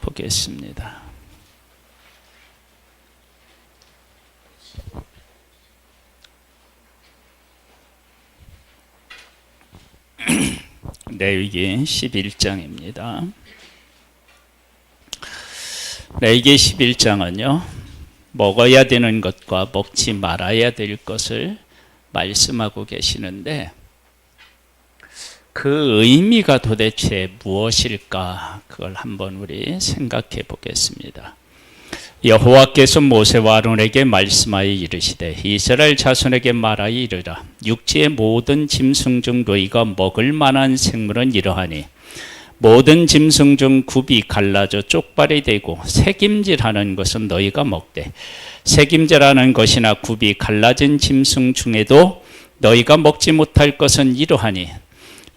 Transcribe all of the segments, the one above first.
보겠습니다. 레위기 11장입니다. 레위기 11장은요, 먹어야 되는 것과 먹지 말아야 될 것을 말씀하고 계시는데, 그 의미가 도대체 무엇일까? 그걸 한번 우리 생각해 보겠습니다. 여호와께서 모세와 아론에게 말씀하여 이르시되 이스라엘 자손에게 말하여 이르라. 육지의 모든 짐승 중 너희가 먹을 만한 생물은 이러하니 모든 짐승 중 굽이 갈라져 쪽발이 되고 새김질하는 것은 너희가 먹되 새김질하는 것이나 굽이 갈라진 짐승 중에도 너희가 먹지 못할 것은 이러하니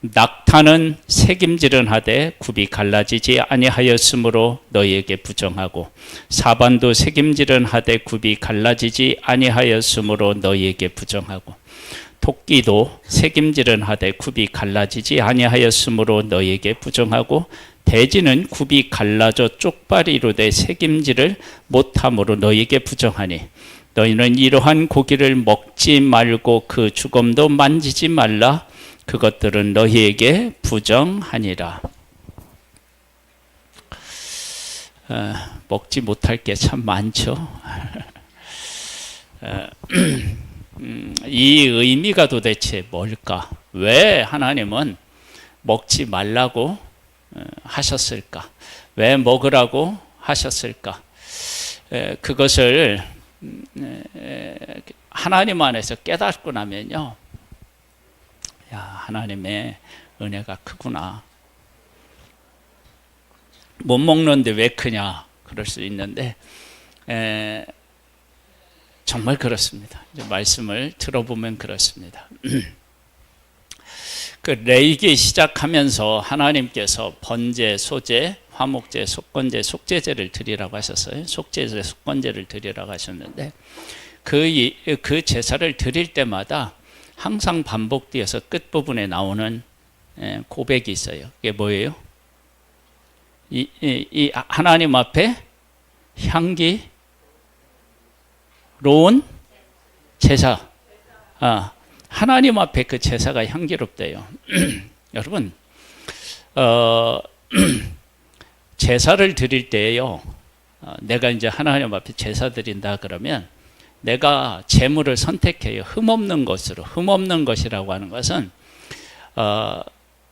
낙타는 새김질은 하되 굽이 갈라지지 아니하였으므로 너희에게 부정하고 사반도 새김질은 하되 굽이 갈라지지 아니하였으므로 너희에게 부정하고 토끼도 새김질은 하되 굽이 갈라지지 아니하였으므로 너희에게 부정하고 돼지는 굽이 갈라져 쪽발이로 돼 새김질을 못함으로 너희에게 부정하니 너희는 이러한 고기를 먹지 말고 그 주검도 만지지 말라. 그것들은 너희에게 부정하니라. 먹지 못할 게 참 많죠. 이 의미가 도대체 뭘까? 왜 하나님은 먹지 말라고 하셨을까? 왜 먹으라고 하셨을까? 그것을 하나님 안에서 깨닫고 나면요, 야, 하나님의 은혜가 크구나. 못 먹는데 왜 크냐? 그럴 수 있는데 정말 그렇습니다. 이제 말씀을 들어보면 그렇습니다. 그 레위기 시작하면서 하나님께서 번제, 소제, 화목제, 속건제, 속죄제를 드리라고 하셨어요. 속죄제, 속건제를 드리라고 하셨는데 그 제사를 드릴 때마다 항상 반복되어서 끝부분에 나오는 고백이 있어요. 이게 뭐예요? 이 하나님 앞에 향기로운 제사. 하나님 앞에 그 제사가 향기롭대요. 여러분, 제사를 드릴 때요, 내가 이제 하나님 앞에 제사 드린다 그러면 내가 재물을 선택해요. 흠없는 것으로. 흠없는 것이라고 하는 것은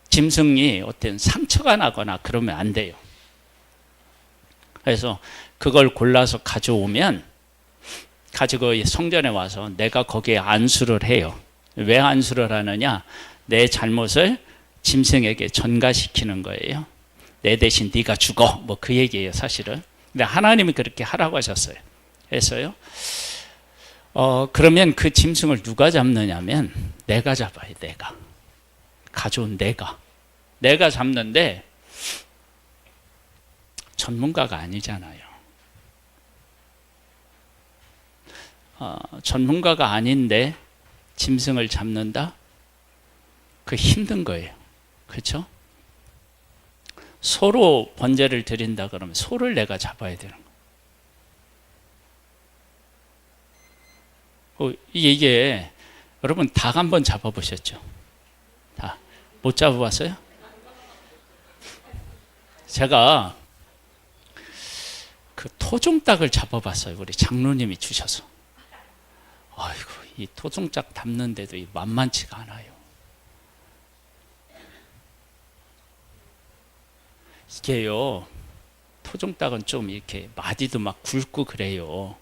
짐승이 어떤 상처가 나거나 그러면 안 돼요. 그래서 그걸 골라서 가져오면 가지고 성전에 와서 내가 거기에 안수를 해요. 왜 안수를 하느냐? 내 잘못을 짐승에게 전가시키는 거예요. 내 대신 네가 죽어. 뭐 그 얘기예요, 사실은. 근데 하나님이 그렇게 하라고 하셨어요. 해서요. 그러면 그 짐승을 누가 잡느냐면 내가 잡아요. 내가. 가져온 내가 잡는데 전문가가 아니잖아요. 전문가가 아닌데 짐승을 잡는다? 그 힘든 거예요. 그렇죠? 소로 번제를 드린다 그러면 소를 내가 잡아야 되는 거예요. 이게 여러분 닭 한번 잡아보셨죠? 닭 못 잡아봤어요? 제가 그 토종닭을 잡아봤어요. 우리 장로님이 주셔서. 아이고, 이 토종닭 잡는데도 만만치가 않아요. 이게요, 토종닭은 좀 이렇게 마디도 막 굵고 그래요.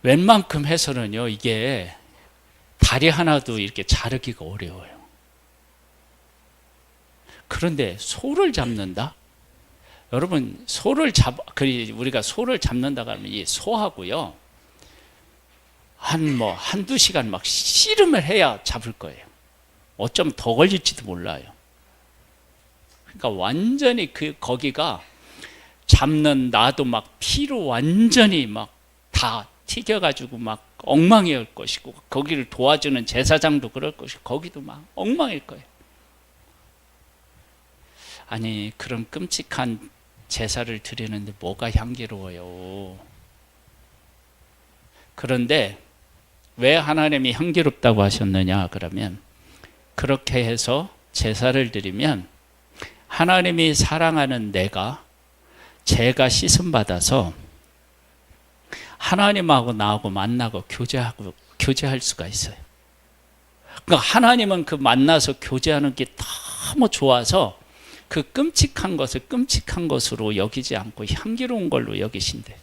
웬만큼 해서는요, 이게 다리 하나도 이렇게 자르기가 어려워요. 그런데 소를 잡는다? 여러분, 우리가 소를 잡는다 그러면 이 소하고요, 한두 시간 막 씨름을 해야 잡을 거예요. 어쩌면 더 걸릴지도 몰라요. 그러니까 완전히 거기가 잡는 나도 막 피로 완전히 막 다 튀겨가지고 막 엉망일 것이고, 거기를 도와주는 제사장도 그럴 것이고, 거기도 막 엉망일 거예요. 아니, 그런 끔찍한 제사를 드리는데 뭐가 향기로워요. 그런데 왜 하나님이 향기롭다고 하셨느냐 그러면, 그렇게 해서 제사를 드리면 하나님이 사랑하는 내가, 제가 씻음 받아서 하나님하고 나하고 만나고 교제할 수가 있어요. 그러니까 하나님은 그 만나서 교제하는 게 너무 좋아서 그 끔찍한 것을 끔찍한 것으로 여기지 않고 향기로운 걸로 여기신대.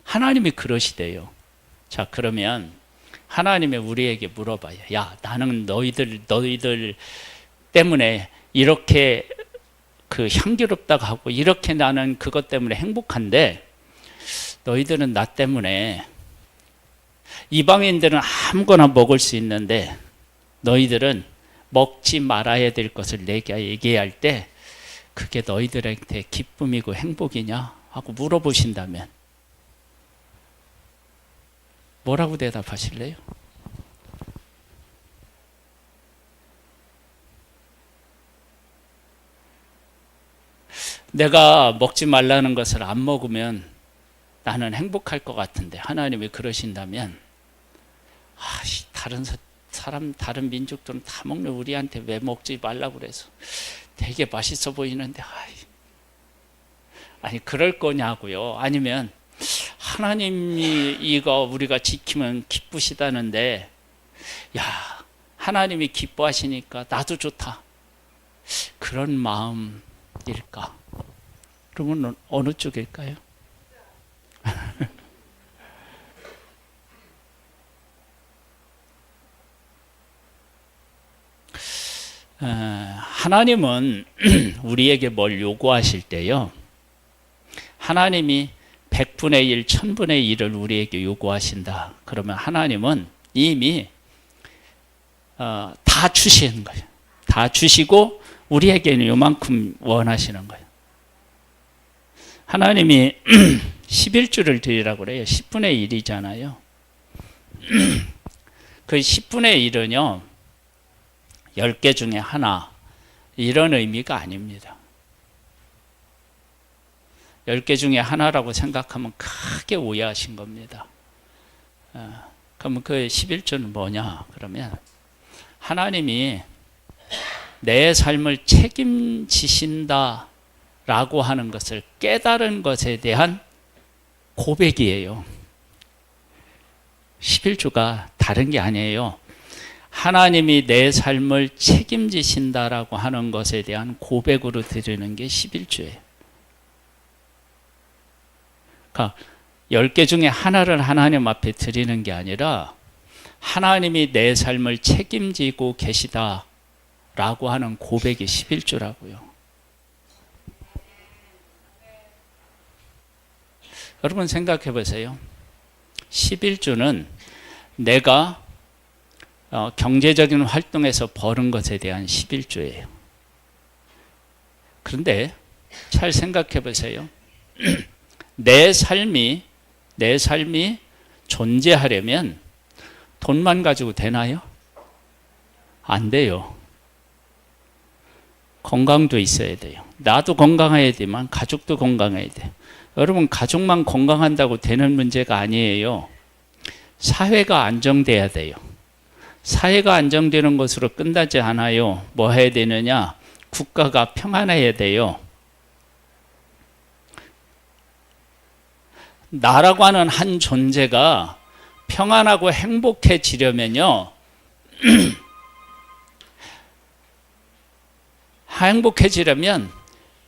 하나님이 그러시대요. 자, 그러면 하나님이 우리에게 물어봐요. 야, 나는 너희들 때문에 이렇게 그 향기롭다고 하고 이렇게 나는 그것 때문에 행복한데, 너희들은 나 때문에, 이방인들은 아무거나 먹을 수 있는데 너희들은 먹지 말아야 될 것을 내게 얘기할 때 그게 너희들한테 기쁨이고 행복이냐 하고 물어보신다면 뭐라고 대답하실래요? 내가 먹지 말라는 것을 안 먹으면 나는 행복할 것 같은데 하나님이 그러신다면, 다른 사람, 다른 민족들은 다 먹는 우리한테 왜 먹지 말라고 그래서 되게 맛있어 보이는데, 아니 그럴 거냐고요. 아니면 하나님이 이거 우리가 지키면 기쁘시다는데, 야, 하나님이 기뻐하시니까 나도 좋다, 그런 마음일까? 그러면 어느 쪽일까요? 하나님은 우리에게 뭘 요구하실 때요, 하나님이 100분의 1, 1000분의 1을 우리에게 요구하신다. 그러면 하나님은 이미 다 주시는 거예요. 다 주시고 우리에게는 요만큼 원하시는 거예요. 하나님이 11주를 드리라고 그래요. 10분의 1이잖아요. 그 10분의 1은요, 10개 중에 하나, 이런 의미가 아닙니다. 10개 중에 하나라고 생각하면 크게 오해하신 겁니다. 그러면 그 11조는 뭐냐? 그러면 하나님이 내 삶을 책임지신다 라고 하는 것을 깨달은 것에 대한 고백이에요. 11조가 다른 게 아니에요. 하나님이 내 삶을 책임지신다라고 하는 것에 대한 고백으로 드리는 게 11조예요. 그러니까 10개 중에 하나를 하나님 앞에 드리는 게 아니라 하나님이 내 삶을 책임지고 계시다라고 하는 고백이 11조라고요. 여러분 생각해 보세요. 11조는 내가 경제적인 활동에서 버는 것에 대한 11조예요. 그런데 잘 생각해 보세요. 내 삶이 존재하려면 돈만 가지고 되나요? 안 돼요. 건강도 있어야 돼요. 나도 건강해야 되지만 가족도 건강해야 돼요. 여러분, 가족만 건강한다고 되는 문제가 아니에요. 사회가 안정돼야 돼요. 사회가 안정되는 것으로 끝나지 않아요. 뭐 해야 되느냐? 국가가 평안해야 돼요. 나라고 하는 한 존재가 평안하고 행복해지려면요, 행복해지려면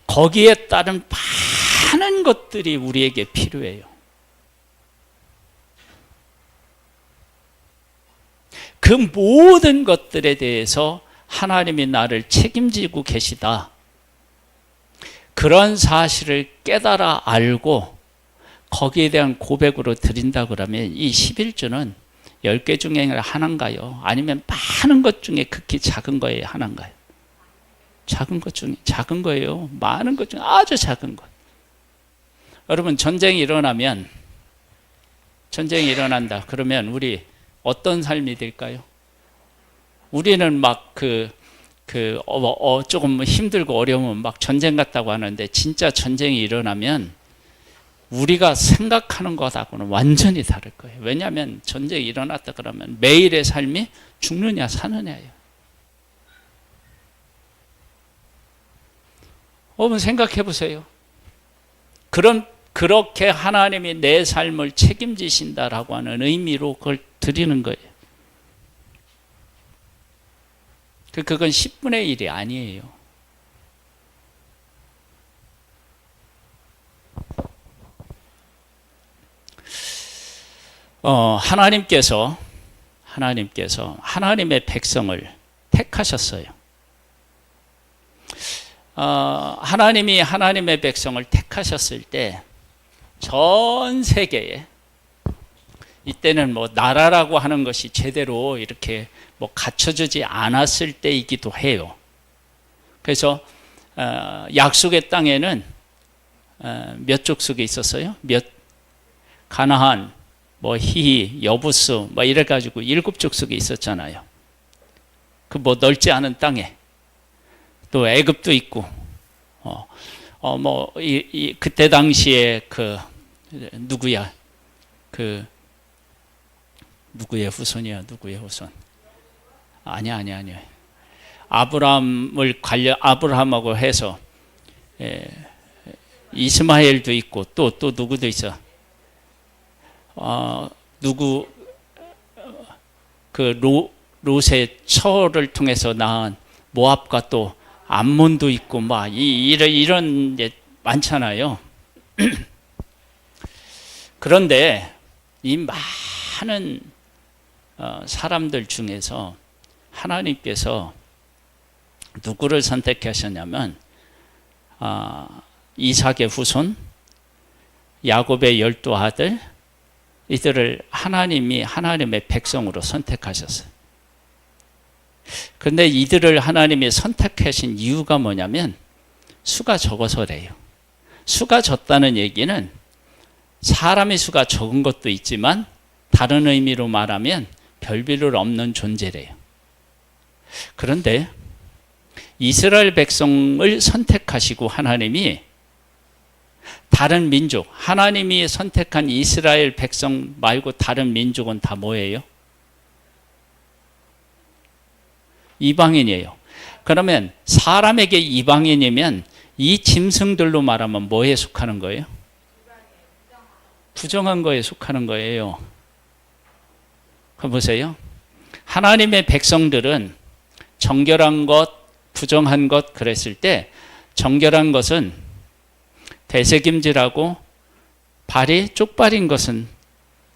거기에 따른 많은 것들이 우리에게 필요해요. 그 모든 것들에 대해서 하나님이 나를 책임지고 계시다, 그런 사실을 깨달아 알고 거기에 대한 고백으로 드린다 그러면 이 11조는 10개 중에 하나인가요? 아니면 많은 것 중에 극히 작은 거에 하나인가요? 작은 것 중에 작은 거예요. 많은 것 중에 아주 작은 것. 여러분, 전쟁이 일어난다 그러면 우리 어떤 삶이 될까요? 우리는 막 그 조금 힘들고 어려우면 막 전쟁 같다고 하는데, 진짜 전쟁이 일어나면 우리가 생각하는 것하고는 완전히 다를 거예요. 왜냐하면 전쟁이 일어났다 그러면 매일의 삶이 죽느냐 사느냐예요. 한번 생각해 보세요. 그렇게 하나님이 내 삶을 책임지신다라고 하는 의미로 그걸 드리는 거예요. 그건 10분의 1이 아니에요. 하나님께서 하나님의 백성을 택하셨어요. 하나님이 하나님의 백성을 택하셨을 때 전 세계에, 이때는 뭐 나라라고 하는 것이 제대로 이렇게 뭐 갖춰지지 않았을 때이기도 해요. 그래서 약속의 땅에는 몇 족속이 있었어요? 가나안, 뭐 히히, 여부스, 뭐 이래가지고 7족속이 있었잖아요. 그 뭐 넓지 않은 땅에 또 애굽도 있고, 그때 당시에 누구야? 누구의 후손이야? 누구의 후손? 아니야. 아브라함하고 해서 이스마엘도 있고 또 누구도 있어? 롯의 처를 통해서 낳은 모압과 또 암몬도 있고 막 이런 게 많잖아요. 그런데 이 많은 사람들 중에서 하나님께서 누구를 선택하셨냐면 이삭의 후손, 야곱의 12아들, 이들을 하나님이 하나님의 백성으로 선택하셨어요. 그런데 이들을 하나님이 선택하신 이유가 뭐냐면 수가 적어서래요. 수가 적다는 얘기는 사람의 수가 적은 것도 있지만 다른 의미로 말하면 별비를 없는 존재래요. 그런데 이스라엘 백성을 선택하시고 하나님이 다른 민족, 하나님이 선택한 이스라엘 백성 말고 다른 민족은 다 뭐예요? 이방인이에요. 그러면 사람에게 이방인이면 이 짐승들로 말하면 뭐에 속하는 거예요? 부정한 거에 속하는 거예요. 보세요. 하나님의 백성들은 정결한 것, 부정한 것 그랬을 때 정결한 것은 되새김질하고 발이 쪽발인 것은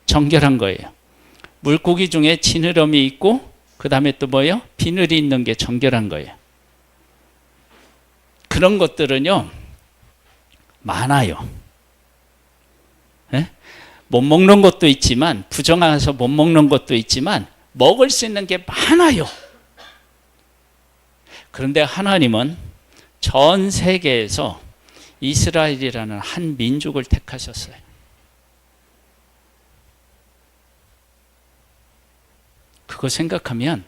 정결한 거예요. 물고기 중에 지느러미 있고 그 다음에 또 뭐예요? 비늘이 있는 게 정결한 거예요. 그런 것들은요 많아요. 네? 못 먹는 것도 있지만, 부정해서 못 먹는 것도 있지만 먹을 수 있는 게 많아요. 그런데 하나님은 전 세계에서 이스라엘이라는 한 민족을 택하셨어요. 그거 생각하면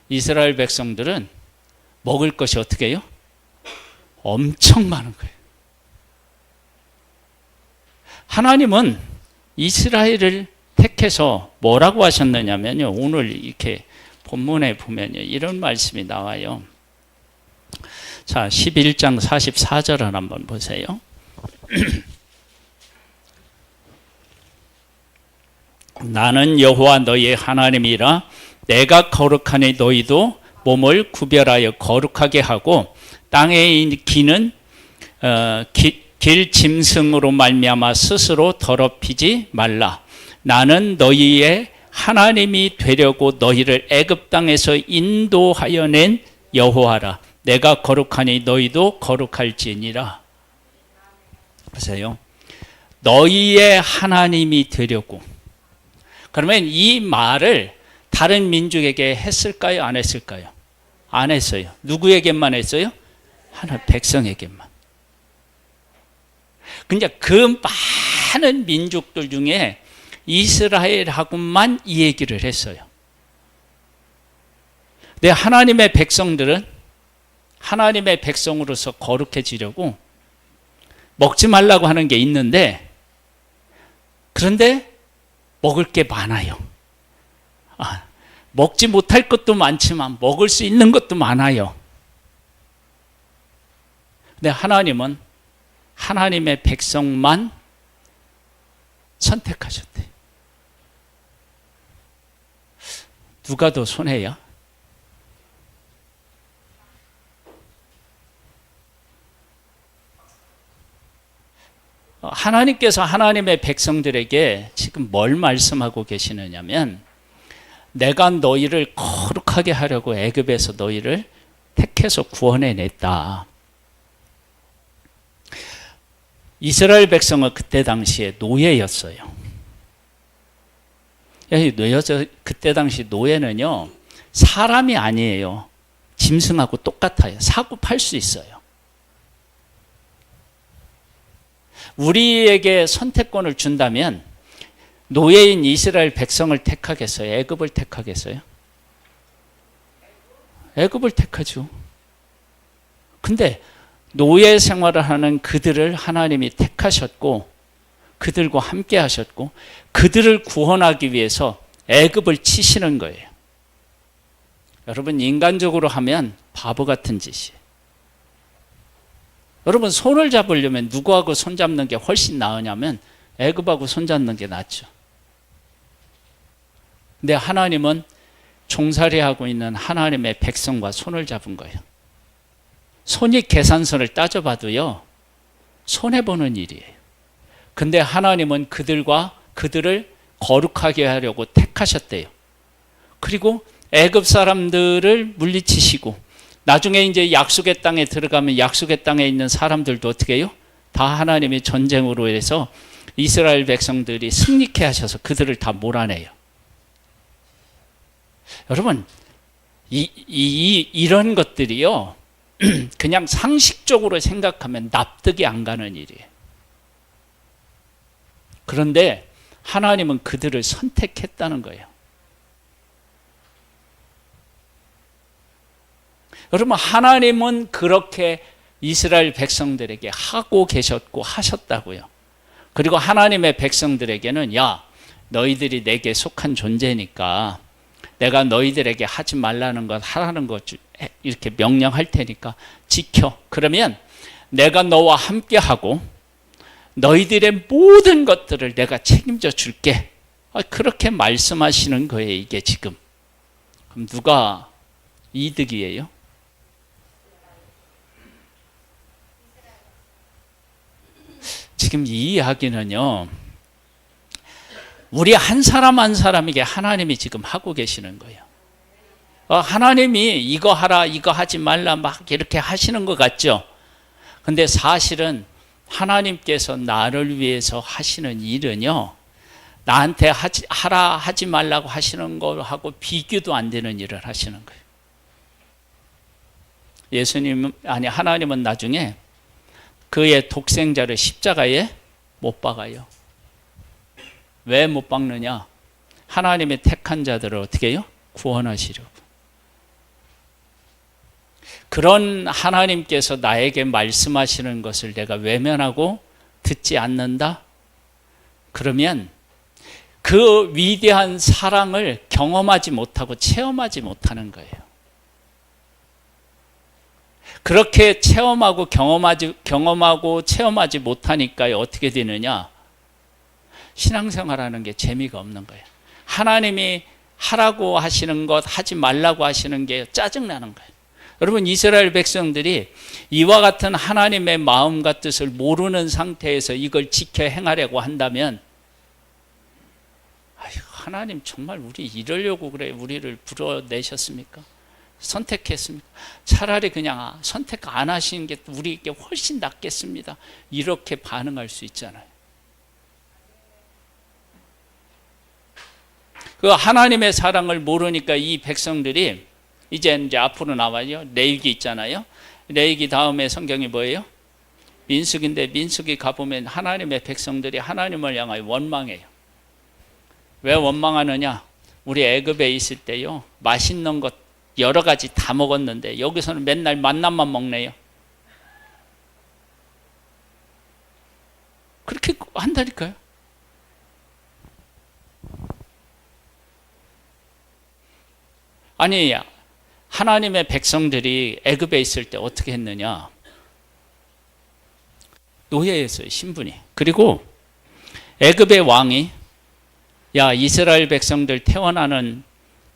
이스라엘 백성들은 먹을 것이 어떻게 해요? 엄청 많은 거예요. 하나님은 이스라엘을 택해서 뭐라고 하셨느냐면요, 오늘 이렇게 본문에 보면요 이런 말씀이 나와요. 자, 11장 44절을 한번 보세요. 나는 여호와 너희의 하나님이라. 내가 거룩하니 너희도 몸을 구별하여 거룩하게 하고 땅에 기는 길 짐승으로 말미암아 스스로 더럽히지 말라. 나는 너희의 하나님이 되려고 너희를 애굽 땅에서 인도하여 낸 여호와라. 내가 거룩하니 너희도 거룩할지니라. 보세요. 너희의 하나님이 되려고. 그러면 이 말을 다른 민족에게 했을까요? 안 했을까요? 안 했어요. 누구에게만 했어요? 하나 백성에게만. 그러니까 그 많은 민족들 중에 이스라엘하고만 이 얘기를 했어요. 내 하나님의 백성들은 하나님의 백성으로서 거룩해지려고 먹지 말라고 하는 게 있는데, 그런데 먹을 게 많아요. 먹지 못할 것도 많지만 먹을 수 있는 것도 많아요. 근데 하나님은 하나님의 백성만 선택하셨대. 누가 더 손해야? 하나님께서 하나님의 백성들에게 지금 뭘 말씀하고 계시느냐면, 내가 너희를 거룩하게 하려고 애굽에서 너희를 택해서 구원해냈다. 이스라엘 백성은 그때 당시에 노예였어요. 그때 당시 노예는요, 사람이 아니에요. 짐승하고 똑같아요. 사고 팔 수 있어요. 우리에게 선택권을 준다면 노예인 이스라엘 백성을 택하겠어요? 애굽을 택하겠어요? 애굽을 택하죠. 근데 노예 생활을 하는 그들을 하나님이 택하셨고, 그들과 함께 하셨고, 그들을 구원하기 위해서 애굽을 치시는 거예요. 여러분, 인간적으로 하면 바보 같은 짓이에요. 여러분, 손을 잡으려면 누구하고 손잡는 게 훨씬 나으냐면 애굽하고 손잡는 게 낫죠. 근데 하나님은 종살이하고 있는 하나님의 백성과 손을 잡은 거예요. 손익 계산서를 따져봐도요, 손해보는 일이에요. 근데 하나님은 그들을 거룩하게 하려고 택하셨대요. 그리고 애굽 사람들을 물리치시고, 나중에 이제 약속의 땅에 들어가면 약속의 땅에 있는 사람들도 어떻게 해요? 다 하나님이 전쟁으로 해서 이스라엘 백성들이 승리케 하셔서 그들을 다 몰아내요. 여러분, 이런 것들이요, 그냥 상식적으로 생각하면 납득이 안 가는 일이에요. 그런데 하나님은 그들을 선택했다는 거예요. 여러분, 하나님은 그렇게 이스라엘 백성들에게 하고 계셨고 하셨다고요. 그리고 하나님의 백성들에게는, 야, 너희들이 내게 속한 존재니까 내가 너희들에게 하지 말라는 것, 하라는 것 이렇게 명령할 테니까 지켜. 그러면 내가 너와 함께하고 너희들의 모든 것들을 내가 책임져 줄게. 그렇게 말씀하시는 거예요, 이게 지금. 그럼 누가 이득이에요? 지금 이 이야기는요, 우리 한 사람 한 사람에게 하나님이 지금 하고 계시는 거예요. 하나님이 이거 하라, 이거 하지 말라 막 이렇게 하시는 것 같죠? 근데 사실은 하나님께서 나를 위해서 하시는 일은요, 나한테 하라 하지 말라고 하시는 거하고 비교도 안 되는 일을 하시는 거예요. 하나님은 나중에 그의 독생자를 십자가에 못 박아요. 왜 못 박느냐? 하나님의 택한 자들을 어떻게 해요? 구원하시려고. 그런 하나님께서 나에게 말씀하시는 것을 내가 외면하고 듣지 않는다? 그러면 그 위대한 사랑을 경험하지 못하고 체험하지 못하는 거예요. 그렇게 체험하고 체험하지 못하니까 어떻게 되느냐? 신앙생활하는 게 재미가 없는 거예요. 하나님이 하라고 하시는 것, 하지 말라고 하시는 게 짜증나는 거예요. 여러분, 이스라엘 백성들이 이와 같은 하나님의 마음과 뜻을 모르는 상태에서 이걸 지켜 행하려고 한다면, 하나님 정말 우리 이러려고 그래 우리를 불러내셨습니까? 선택했습니까? 차라리 그냥 선택 안 하시는 게 우리에게 훨씬 낫겠습니다. 이렇게 반응할 수 있잖아요. 그 하나님의 사랑을 모르니까 이 백성들이 이제 앞으로 나와요. 레위기 있잖아요. 레위기 다음에 성경이 뭐예요? 민수기인데, 민수기 가보면 하나님의 백성들이 하나님을 향하여 원망해요. 왜 원망하느냐? 우리 애굽에 있을 때요, 맛있는 것 여러 가지 다 먹었는데 여기서는 맨날 만나만 먹네요. 그렇게 한다니까요. 아니, 하나님의 백성들이 애굽에 있을 때 어떻게 했느냐? 노예였어요, 신분이. 그리고 애굽의 왕이 야, 이스라엘 백성들 태어나는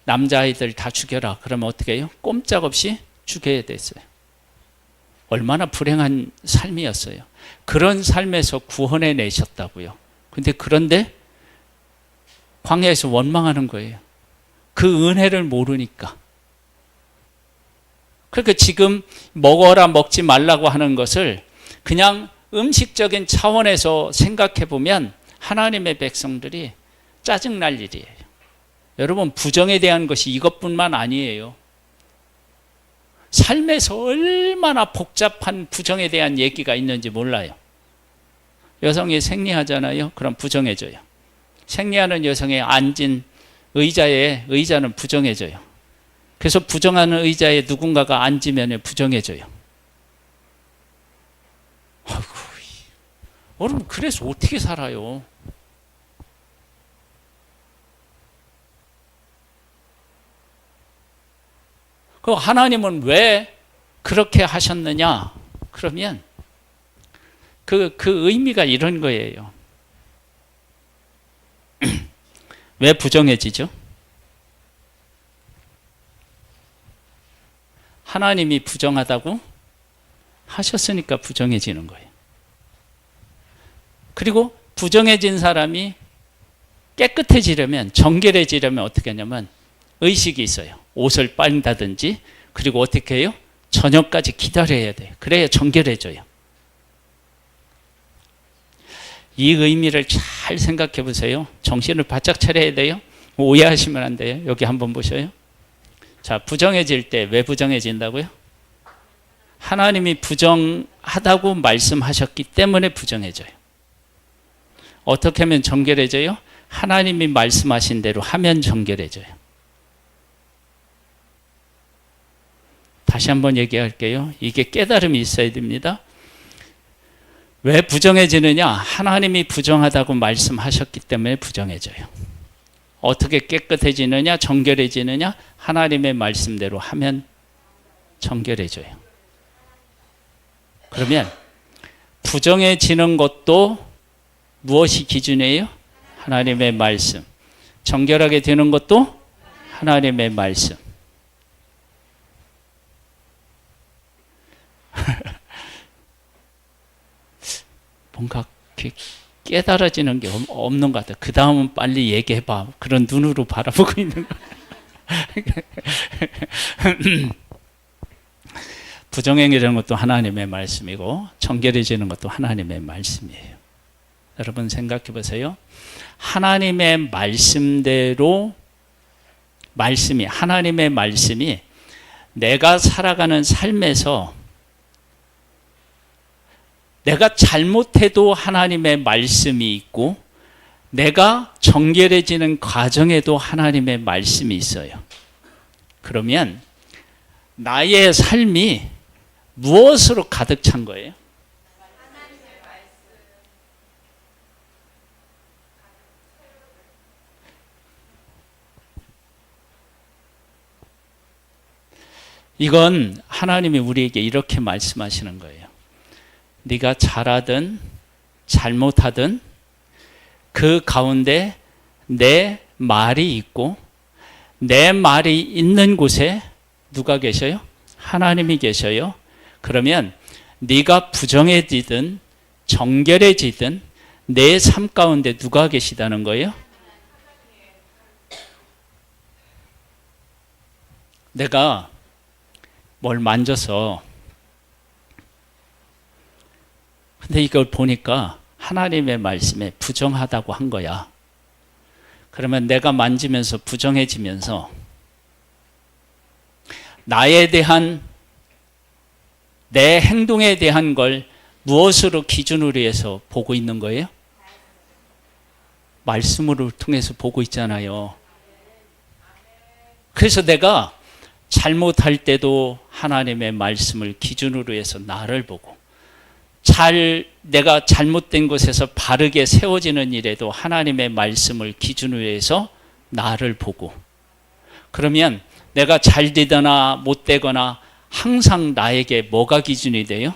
남자아이들 다 죽여라. 그러면 어떻게 해요? 꼼짝없이 죽여야 됐어요. 얼마나 불행한 삶이었어요. 그런 삶에서 구원해 내셨다고요. 그런데 광야에서 원망하는 거예요. 그 은혜를 모르니까. 그러니까 지금 먹어라 먹지 말라고 하는 것을 그냥 음식적인 차원에서 생각해 보면 하나님의 백성들이 짜증날 일이에요. 여러분, 부정에 대한 것이 이것뿐만 아니에요. 삶에서 얼마나 복잡한 부정에 대한 얘기가 있는지 몰라요. 여성이 생리하잖아요. 그럼 부정해져요. 생리하는 여성의 앉은 의자는 부정해져요. 그래서 부정하는 의자에 누군가가 앉으면 부정해져요. 아이고, 여러분, 그래서 어떻게 살아요? 그 하나님은 왜 그렇게 하셨느냐? 그러면 그 의미가 이런 거예요. 왜 부정해지죠? 하나님이 부정하다고 하셨으니까 부정해지는 거예요. 그리고 부정해진 사람이 깨끗해지려면, 정결해지려면 어떻게 하냐면 의식이 있어요. 옷을 빨다든지, 그리고 어떻게 해요? 저녁까지 기다려야 돼요. 그래야 정결해져요. 이 의미를 잘 생각해 보세요. 정신을 바짝 차려야 돼요. 오해하시면 안 돼요. 여기 한번 보셔요. 자, 부정해질 때 왜 부정해진다고요? 하나님이 부정하다고 말씀하셨기 때문에 부정해져요. 어떻게 하면 정결해져요? 하나님이 말씀하신 대로 하면 정결해져요. 다시 한번 얘기할게요. 이게 깨달음이 있어야 됩니다. 왜 부정해지느냐? 하나님이 부정하다고 말씀하셨기 때문에 부정해져요. 어떻게 깨끗해지느냐? 정결해지느냐? 하나님의 말씀대로 하면 정결해져요. 그러면 부정해지는 것도 무엇이 기준이에요? 하나님의 말씀. 정결하게 되는 것도 하나님의 말씀. 뭔가 깨달아지는 게 없는 것 같아. 그 다음은 빨리 얘기해봐. 그런 눈으로 바라보고 있는 거. 부정행위라는 것도 하나님의 말씀이고 정결해지는 것도 하나님의 말씀이에요. 여러분 생각해 보세요. 하나님의 말씀대로 하나님의 말씀이 내가 살아가는 삶에서 내가 잘못해도 하나님의 말씀이 있고 내가 정결해지는 과정에도 하나님의 말씀이 있어요. 그러면 나의 삶이 무엇으로 가득 찬 거예요? 이건 하나님이 우리에게 이렇게 말씀하시는 거예요. 네가 잘하든 잘못하든 그 가운데 내 말이 있고 내 말이 있는 곳에 누가 계셔요? 하나님이 계셔요. 그러면 네가 부정해지든 정결해지든 내 삶 가운데 누가 계시다는 거예요? 내가 뭘 만져서 근데 이걸 보니까 하나님의 말씀에 부정하다고 한 거야. 그러면 내가 만지면서 부정해지면서 나에 대한 내 행동에 대한 걸 무엇으로 기준으로 해서 보고 있는 거예요? 말씀으로 통해서 보고 있잖아요. 그래서 내가 잘못할 때도 하나님의 말씀을 기준으로 해서 나를 보고, 내가 잘못된 곳에서 바르게 세워지는 일에도 하나님의 말씀을 기준으로 해서 나를 보고, 그러면 내가 잘 되거나 못 되거나 항상 나에게 뭐가 기준이 돼요?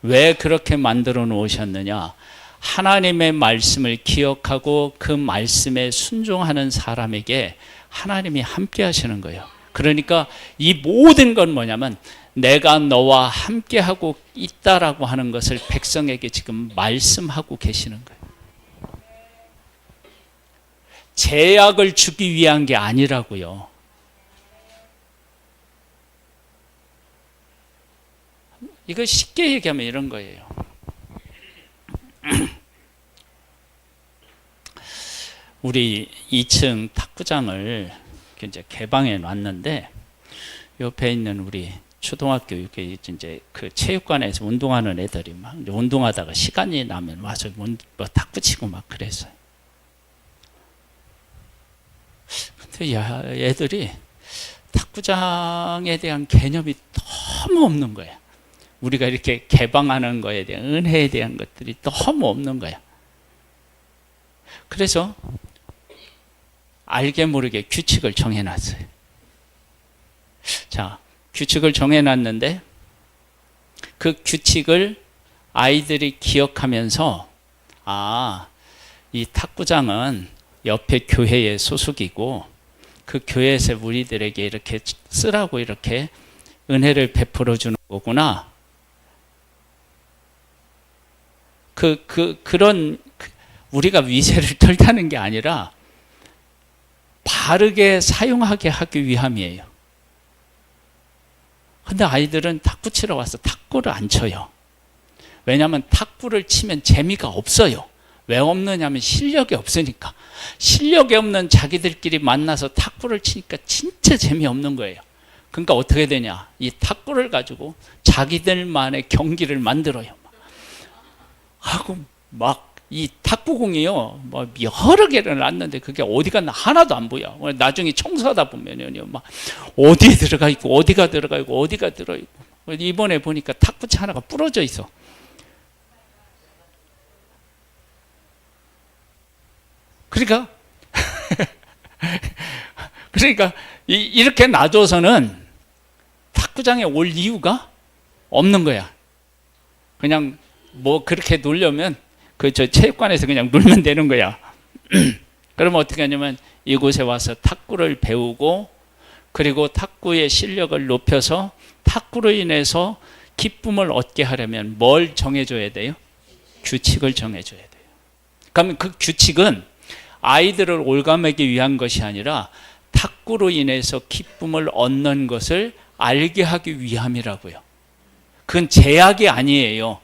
왜 그렇게 만들어 놓으셨느냐? 하나님의 말씀을 기억하고 그 말씀에 순종하는 사람에게 하나님이 함께 하시는 거예요. 그러니까 이 모든 건 뭐냐면 내가 너와 함께 하고 있다라고 하는 것을 백성에게 지금 말씀하고 계시는 거예요. 제약을 주기 위한 게 아니라고요. 이거 쉽게 얘기하면 이런 거예요. 우리 2층 탁구장을 이제 개방해 놨는데 옆에 있는 우리 초등학교 이제 그 체육관에서 운동하는 애들이 막 운동하다가 시간이 나면 와서 뭐 탁구 치고 막 그랬어요. 근데 애들이 탁구장에 대한 개념이 너무 없는 거야. 우리가 이렇게 개방하는 거에 대한 은혜에 대한 것들이 너무 없는 거야. 그래서 알게 모르게 규칙을 정해놨어요. 자, 규칙을 정해놨는데 그 규칙을 아이들이 기억하면서 이 탁구장은 옆에 교회의 소속이고 그 교회에서 우리들에게 이렇게 쓰라고 이렇게 은혜를 베풀어 주는 거구나. 그런 우리가 위세를 털다는 게 아니라 바르게 사용하게 하기 위함이에요. 근데 아이들은 탁구 치러 와서 탁구를 안 쳐요. 왜냐하면 탁구를 치면 재미가 없어요. 왜 없느냐면 실력이 없으니까. 실력이 없는 자기들끼리 만나서 탁구를 치니까 진짜 재미없는 거예요. 그러니까 어떻게 되냐, 이 탁구를 가지고 자기들만의 경기를 만들어요. 하고 막 이 탁구공이요, 뭐 여러 개를 놨는데 그게 어디 갔나 하나도 안 보여. 나중에 청소하다 보면요, 막 어디에 들어가 있고 어디가 들어가 있고 어디가 들어 있고. 이번에 보니까 탁구치 하나가 부러져 있어. 그러니까 이렇게 놔줘서는 탁구장에 올 이유가 없는 거야. 그냥 뭐 그렇게 놀려면 저 체육관에서 그냥 놀면 되는 거야. 그러면 어떻게 하냐면 이곳에 와서 탁구를 배우고, 그리고 탁구의 실력을 높여서 탁구로 인해서 기쁨을 얻게 하려면 뭘 정해줘야 돼요? 규칙을 정해줘야 돼요. 그러면 그 규칙은 아이들을 올가매기 위한 것이 아니라 탁구로 인해서 기쁨을 얻는 것을 알게 하기 위함이라고요. 그건 제약이 아니에요.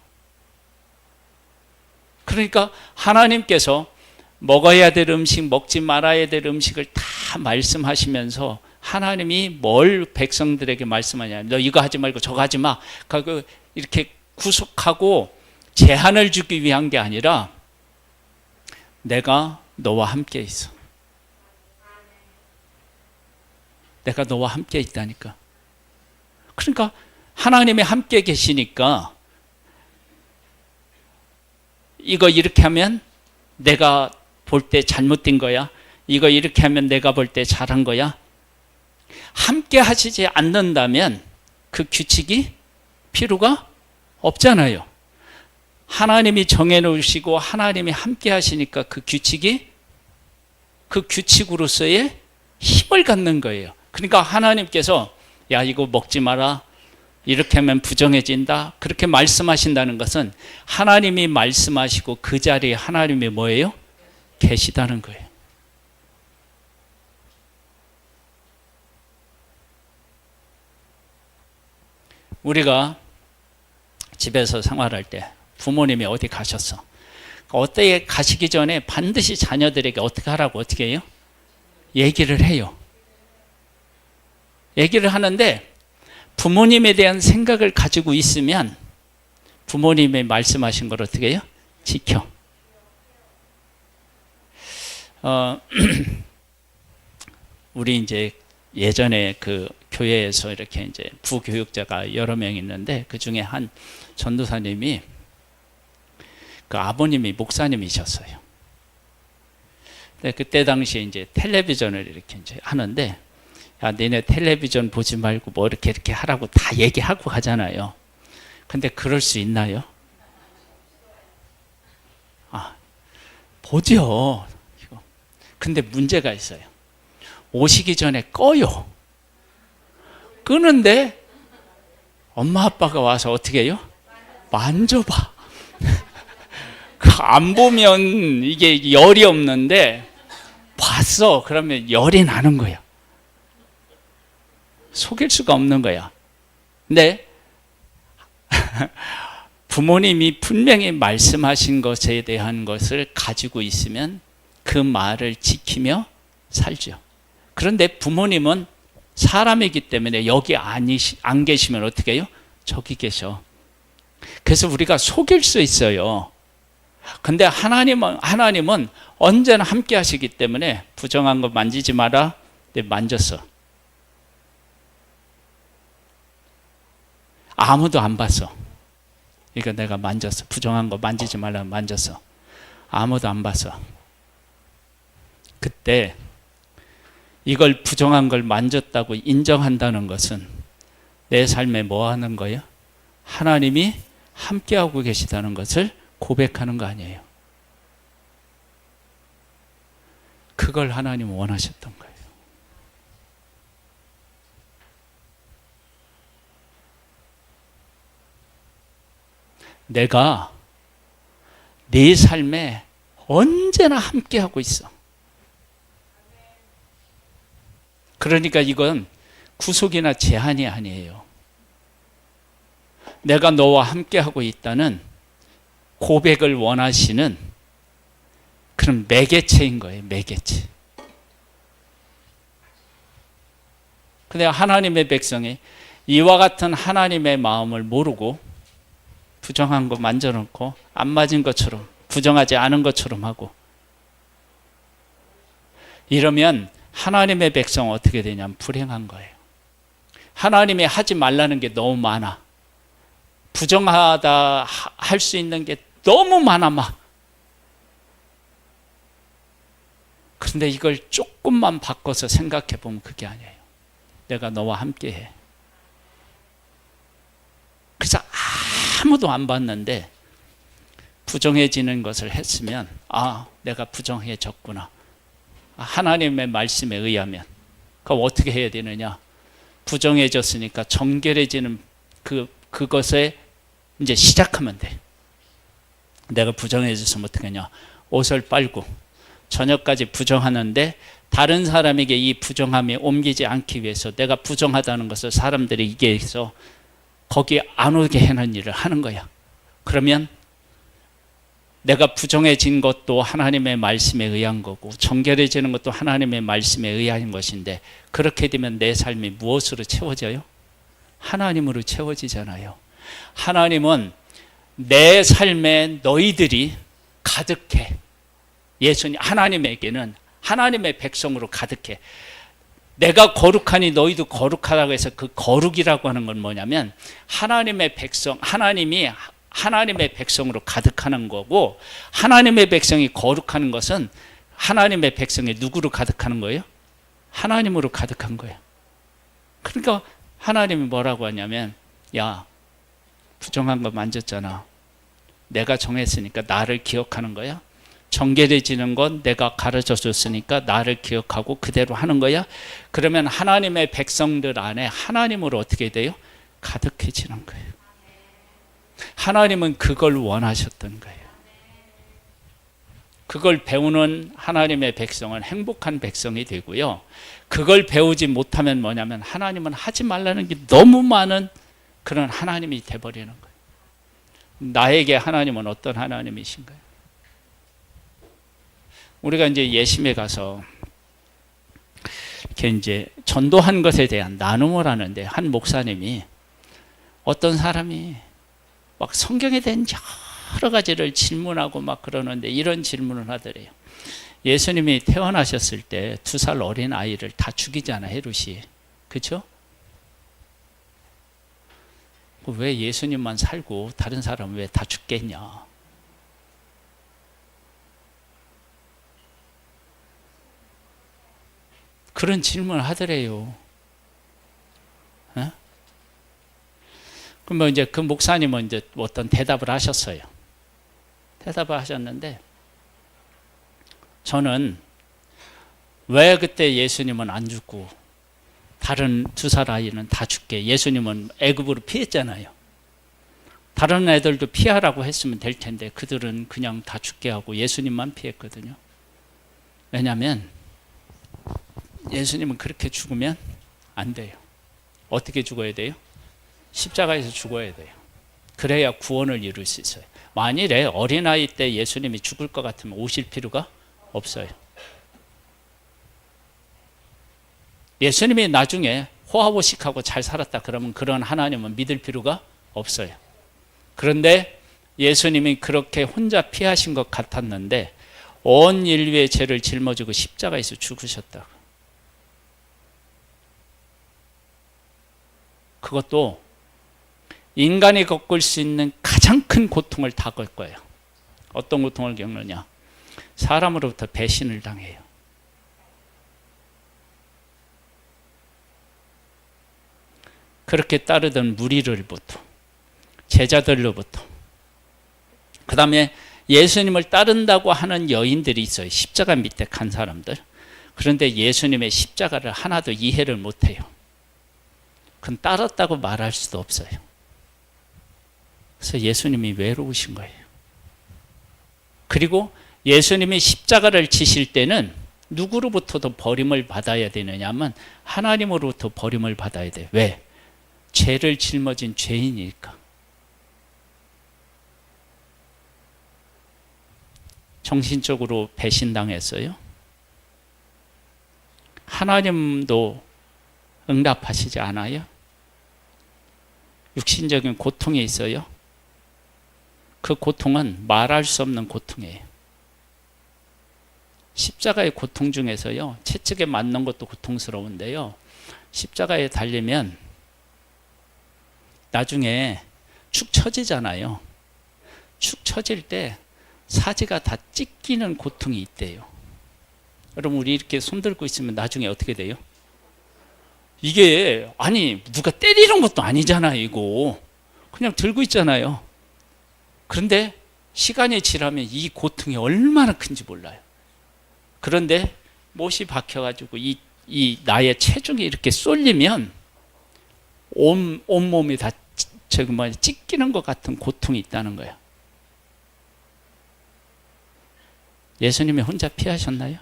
그러니까 하나님께서 먹어야 될 음식, 먹지 말아야 될 음식을 다 말씀하시면서 하나님이 뭘 백성들에게 말씀하냐, 너 이거 하지 말고 저거 하지 마, 이렇게 구속하고 제한을 주기 위한 게 아니라 내가 너와 함께 있어. 내가 너와 함께 있다니까. 그러니까 하나님이 함께 계시니까 이거 이렇게 하면 내가 볼 때 잘못된 거야, 이거 이렇게 하면 내가 볼 때 잘한 거야. 함께 하시지 않는다면 그 규칙이 필요가 없잖아요. 하나님이 정해놓으시고 하나님이 함께 하시니까 그 규칙으로서의 힘을 갖는 거예요. 그러니까 하나님께서 야, 이거 먹지 마라, 이렇게 하면 부정해진다, 그렇게 말씀하신다는 것은 하나님이 말씀하시고 그 자리에 하나님이 뭐예요? 계시다는 거예요. 우리가 집에서 생활할 때 부모님이 어디 가셨어. 어떻게 가시기 전에 반드시 자녀들에게 어떻게 하라고 어떻게 해요? 얘기를 해요. 얘기를 하는데 부모님에 대한 생각을 가지고 있으면 부모님이 말씀하신 걸 어떻게 해요? 지켜. 우리 이제 예전에 그 교회에서 이렇게 이제 부교육자가 여러 명 있는데 그 중에 한 전도사님이 그 아버님이 목사님이셨어요. 근데 그때 당시에 이제 텔레비전을 이렇게 이제 하는데 야, 너네 텔레비전 보지 말고 뭐 이렇게 하라고 다 얘기하고 가잖아요. 근데 그럴 수 있나요? 아, 보죠. 근데 문제가 있어요. 오시기 전에 꺼요. 끄는데 엄마 아빠가 와서 어떻게 해요? 만져봐. 안 보면 이게 열이 없는데 봤어. 그러면 열이 나는 거야. 속일 수가 없는 거야. 근데 부모님이 분명히 말씀하신 것에 대한 것을 가지고 있으면 그 말을 지키며 살죠. 그런데 부모님은 사람이기 때문에 여기 안 계시면 어떻게 해요? 저기 계셔. 그래서 우리가 속일 수 있어요. 근데 하나님은 언제나 함께 하시기 때문에 부정한 거 만지지 마라. 네, 만졌어. 아무도 안 봤어. 그러니까 내가 만졌어. 부정한 거 만지지 말라 만졌어. 아무도 안 봤어. 그때 이걸 부정한 걸 만졌다고 인정한다는 것은 내 삶에 뭐 하는 거예요? 하나님이 함께하고 계시다는 것을 고백하는 거 아니에요. 그걸 하나님 원하셨던 거예요. 내가 네 삶에 언제나 함께하고 있어. 그러니까 이건 구속이나 제한이 아니에요. 내가 너와 함께하고 있다는 고백을 원하시는 그런 매개체인 거예요. 매개체. 근데 하나님의 백성이 이와 같은 하나님의 마음을 모르고 부정한 거 만져놓고 안 맞은 것처럼 부정하지 않은 것처럼 하고 이러면 하나님의 백성은 어떻게 되냐면 불행한 거예요. 하나님이 하지 말라는 게 너무 많아. 부정하다 할 수 있는 게 너무 많아 막. 그런데 이걸 조금만 바꿔서 생각해 보면 그게 아니에요. 내가 너와 함께 해. 그래서 아무도 안 봤는데 부정해지는 것을 했으면 아, 내가 부정해졌구나. 하나님의 말씀에 의하면 그럼 어떻게 해야 되느냐? 부정해졌으니까 정결해지는 그것에 이제 시작하면 돼. 내가 부정해졌으면 어떻게 하냐? 옷을 빨고 저녁까지 부정하는데 다른 사람에게 이 부정함이 옮기지 않기 위해서 내가 부정하다는 것을 사람들이 이게 해서 거기 안 오게 해놓은 일을 하는 거야. 그러면 내가 부정해진 것도 하나님의 말씀에 의한 거고 정결해지는 것도 하나님의 말씀에 의한 것인데 그렇게 되면 내 삶이 무엇으로 채워져요? 하나님으로 채워지잖아요. 하나님은 내 삶에 너희들이 가득해. 예수님 하나님에게는 하나님의 백성으로 가득해. 내가 거룩하니 너희도 거룩하다고 해서 그 거룩이라고 하는 건 뭐냐면 하나님의 백성, 하나님이 하나님의 백성으로 가득하는 거고 하나님의 백성이 거룩하는 것은 하나님의 백성이 누구로 가득하는 거예요? 하나님으로 가득한 거예요. 그러니까 하나님이 뭐라고 하냐면 야, 부정한 거 만졌잖아. 내가 정했으니까 나를 기억하는 거야. 정결해지는 건 내가 가르쳐 줬으니까 나를 기억하고 그대로 하는 거야. 그러면 하나님의 백성들 안에 하나님으로 어떻게 돼요? 가득해지는 거예요. 하나님은 그걸 원하셨던 거예요. 그걸 배우는 하나님의 백성은 행복한 백성이 되고요. 그걸 배우지 못하면 뭐냐면 하나님은 하지 말라는 게 너무 많은 그런 하나님이 돼버리는 거예요. 나에게 하나님은 어떤 하나님이신가요? 우리가 이제 예심에 가서 이렇게 이제 전도한 것에 대한 나눔을 하는데 한 목사님이 어떤 사람이 막 성경에 대한 여러 가지를 질문하고 막 그러는데 이런 질문을 하더래요. 예수님이 태어나셨을 때 2살 어린 아이를 다 죽이잖아, 헤롯이. 그렇죠? 왜 예수님만 살고 다른 사람은 왜 다 죽겠냐? 그런 질문을 하더래요. 어? 그럼 이제 그 목사님은 이제 어떤 대답을 하셨어요. 대답을 하셨는데, 저는 왜 그때 예수님은 안 죽고 다른 2살 아이는 다 죽게, 예수님은 애굽으로 피했잖아요. 다른 애들도 피하라고 했으면 될 텐데 그들은 그냥 다 죽게 하고 예수님만 피했거든요. 왜냐하면 예수님은 그렇게 죽으면 안 돼요. 어떻게 죽어야 돼요? 십자가에서 죽어야 돼요. 그래야 구원을 이룰 수 있어요. 만일에 어린아이 때 예수님이 죽을 것 같으면 오실 필요가 없어요. 예수님이 나중에 호화호식하고 잘 살았다 그러면 그런 하나님은 믿을 필요가 없어요. 그런데 예수님이 그렇게 혼자 피하신 것 같았는데 온 인류의 죄를 짊어지고 십자가에서 죽으셨다. 그것도 인간이 겪을 수 있는 가장 큰 고통을 다 겪을 거예요. 어떤 고통을 겪느냐? 사람으로부터 배신을 당해요. 그렇게 따르던 무리들부터, 제자들로부터, 그 다음에 예수님을 따른다고 하는 여인들이 있어요. 십자가 밑에 간 사람들. 그런데 예수님의 십자가를 하나도 이해를 못해요. 그건 따랐다고 말할 수도 없어요. 그래서 예수님이 외로우신 거예요. 그리고 예수님이 십자가를 지실 때는 누구로부터도 버림을 받아야 되느냐 하면 하나님으로부터 버림을 받아야 돼요. 왜? 죄를 짊어진 죄인이니까. 정신적으로 배신당했어요. 하나님도 응답하시지 않아요. 육신적인 고통이 있어요. 그 고통은 말할 수 없는 고통이에요. 십자가의 고통 중에서요, 채찍에 맞는 것도 고통스러운데요, 십자가에 달리면 나중에 축 처지잖아요. 축 처질 때 사지가 다 찢기는 고통이 있대요. 여러분, 우리 이렇게 손 들고 있으면 나중에 어떻게 돼요? 이게 아니 누가 때리는 것도 아니잖아요. 이거 그냥 들고 있잖아요. 그런데 시간이 지나면 이 고통이 얼마나 큰지 몰라요. 그런데 못이 박혀가지고 이 나의 체중이 이렇게 쏠리면 온몸이 다 찢기는 것 같은 고통이 있다는 거예요. 예수님이 혼자 피하셨나요?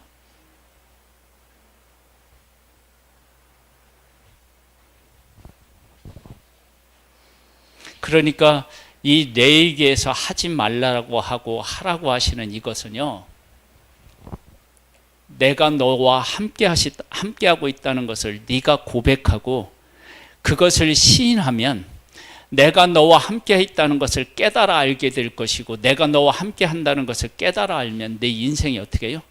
그러니까 이 레위기에서 하지 말라고 하고 하라고 하시는 이것은요, 내가 너와 함께하고 있다는 것을 네가 고백하고 그것을 시인하면 내가 너와 함께 있다는 것을 깨달아 알게 될 것이고, 내가 너와 함께 한다는 것을 깨달아 알면 내 인생이 어떻게 해요?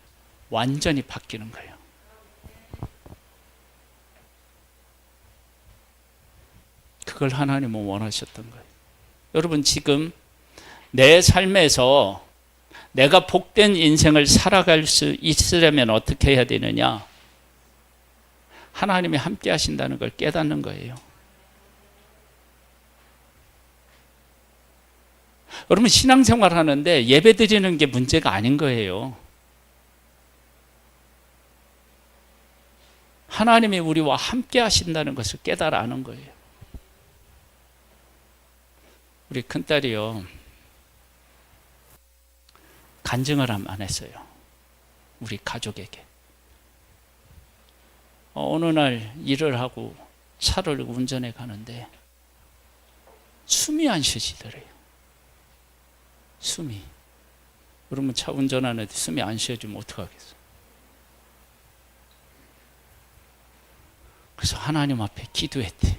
완전히 바뀌는 거예요. 그걸 하나님은 원하셨던 거예요. 여러분, 지금 내 삶에서 내가 복된 인생을 살아갈 수 있으려면 어떻게 해야 되느냐? 하나님이 함께 하신다는 걸 깨닫는 거예요. 여러분, 신앙생활 하는데 예배 드리는 게 문제가 아닌 거예요. 하나님이 우리와 함께 하신다는 것을 깨달아 아는 거예요. 우리 큰딸이요, 간증을 안 했어요. 우리 가족에게. 어느 날 일을 하고 차를 운전해 가는데 숨이 안 쉬어지더래요. 숨이. 그러면 차 운전하는데 숨이 안 쉬어지면 어떡하겠어? 그래서 하나님 앞에 기도했대요.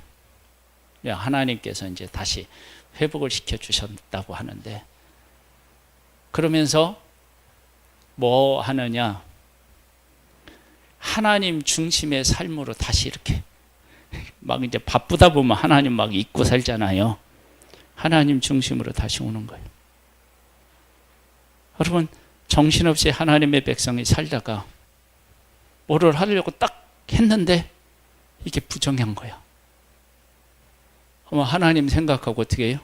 하나님께서 이제 다시 회복을 시켜주셨다고 하는데, 그러면서 뭐 하느냐? 하나님 중심의 삶으로 다시 이렇게 막 이제 바쁘다 보면 하나님 막 잊고 살잖아요. 하나님 중심으로 다시 오는 거예요. 여러분, 정신없이 하나님의 백성이 살다가 뭐를 하려고 딱 했는데 이게 부정한 거야. 그럼 하나님 생각하고 어떻게 해요?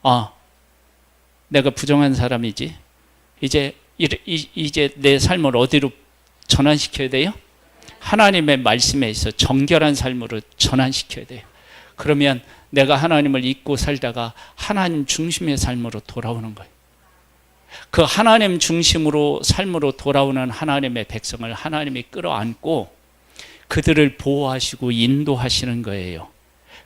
아, 내가 부정한 사람이지. 이제 내 삶을 어디로 전환시켜야 돼요? 하나님의 말씀에 있어 정결한 삶으로 전환시켜야 돼요. 그러면 내가 하나님을 잊고 살다가 하나님 중심의 삶으로 돌아오는 거예요. 그 하나님 중심으로 삶으로 돌아오는 하나님의 백성을 하나님이 끌어안고 그들을 보호하시고 인도하시는 거예요.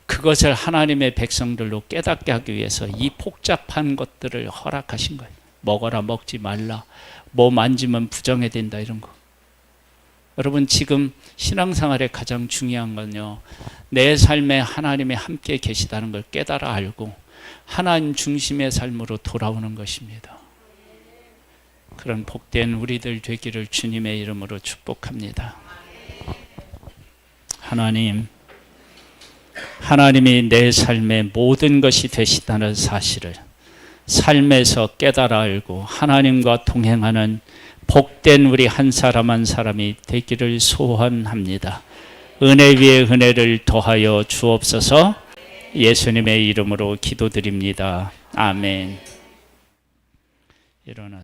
그것을 하나님의 백성들로 깨닫게 하기 위해서 이 복잡한 것들을 허락하신 거예요. 먹어라, 먹지 말라, 뭐 만지면 부정해야 된다, 이런 거. 여러분, 지금 신앙생활에 가장 중요한 건요, 내 삶에 하나님이 함께 계시다는 걸 깨달아 알고 하나님 중심의 삶으로 돌아오는 것입니다. 그런 복된 우리들 되기를 주님의 이름으로 축복합니다. 하나님이 내 삶의 모든 것이 되시다는 사실을 삶에서 깨달아 알고 하나님과 동행하는 복된 우리 한 사람 한 사람이 되기를 소원합니다. 은혜 위에 은혜를 더하여 주옵소서. 예수님의 이름으로 기도드립니다. 아멘. 일어나